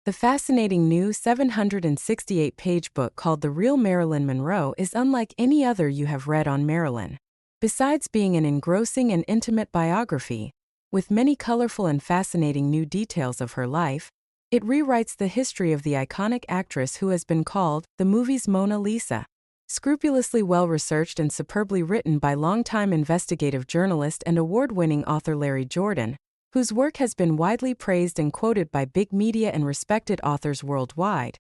The fascinating new 768-page book called The Real Marilyn Monroe is unlike any other you have read on Marilyn. Besides being an engrossing and intimate biography, with many colorful and fascinating new details of her life, it rewrites the history of the iconic actress who has been called the movie's Mona Lisa. Scrupulously well-researched and superbly written by longtime investigative journalist and award-winning author Larry Jordan, whose work has been widely praised and quoted by big media and respected authors worldwide.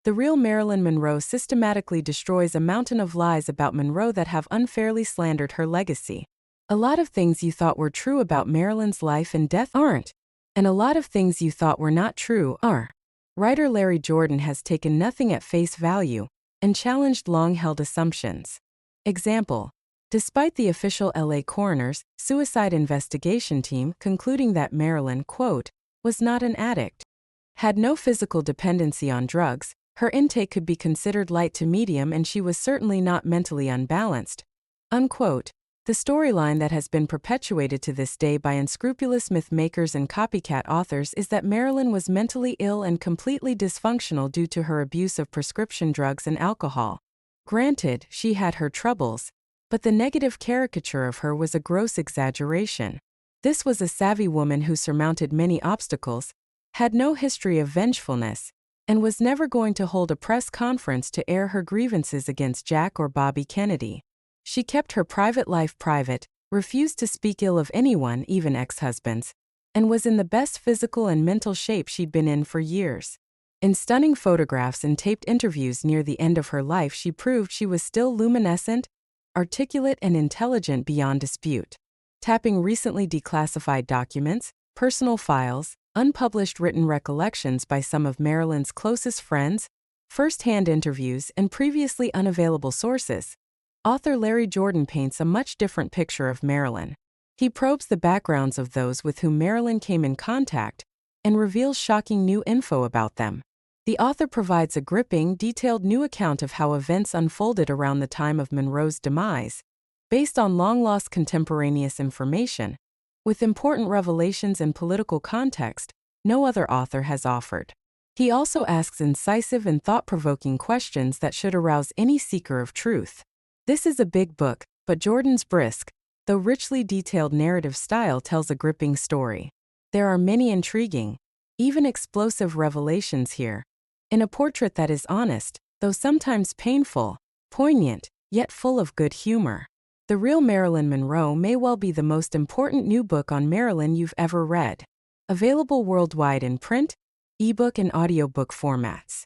The Real Marilyn Monroe systematically destroys a mountain of lies about Monroe that have unfairly slandered her legacy. A lot of things you thought were true about Marilyn's life and death aren't, and a lot of things you thought were not true are. Writer Larry Jordan has taken nothing at face value and challenged long-held assumptions. Example: despite the official LA coroner's suicide investigation team concluding that Marilyn, quote, was not an addict, had no physical dependency on drugs, her intake could be considered light to medium, and she was certainly not mentally unbalanced, unquote. The storyline that has been perpetuated to this day by unscrupulous myth-makers and copycat authors is that Marilyn was mentally ill and completely dysfunctional due to her abuse of prescription drugs and alcohol. Granted, she had her troubles, but the negative caricature of her was a gross exaggeration. This was a savvy woman who surmounted many obstacles, had no history of vengefulness, and was never going to hold a press conference to air her grievances against Jack or Bobby Kennedy. She kept her private life private, refused to speak ill of anyone, even ex-husbands, and was in the best physical and mental shape she'd been in for years. In stunning photographs and taped interviews near the end of her life, she proved she was still luminescent, articulate, and intelligent beyond dispute. Tapping recently declassified documents, personal files, unpublished written recollections by some of Marilyn's closest friends, first-hand interviews, and previously unavailable sources, author Larry Jordan paints a much different picture of Marilyn. He probes the backgrounds of those with whom Marilyn came in contact and reveals shocking new info about them. The author provides a gripping, detailed new account of how events unfolded around the time of Monroe's demise, based on long-lost contemporaneous information, with important revelations and political context no other author has offered. He also asks incisive and thought-provoking questions that should arouse any seeker of truth. This is a big book, but Jordan's brisk, though richly detailed narrative style tells a gripping story. There are many intriguing, even explosive revelations here, in a portrait that is honest, though sometimes painful, poignant, yet full of good humor. The Real Marilyn Monroe may well be the most important new book on Marilyn you've ever read. Available worldwide in print, ebook, and audiobook formats.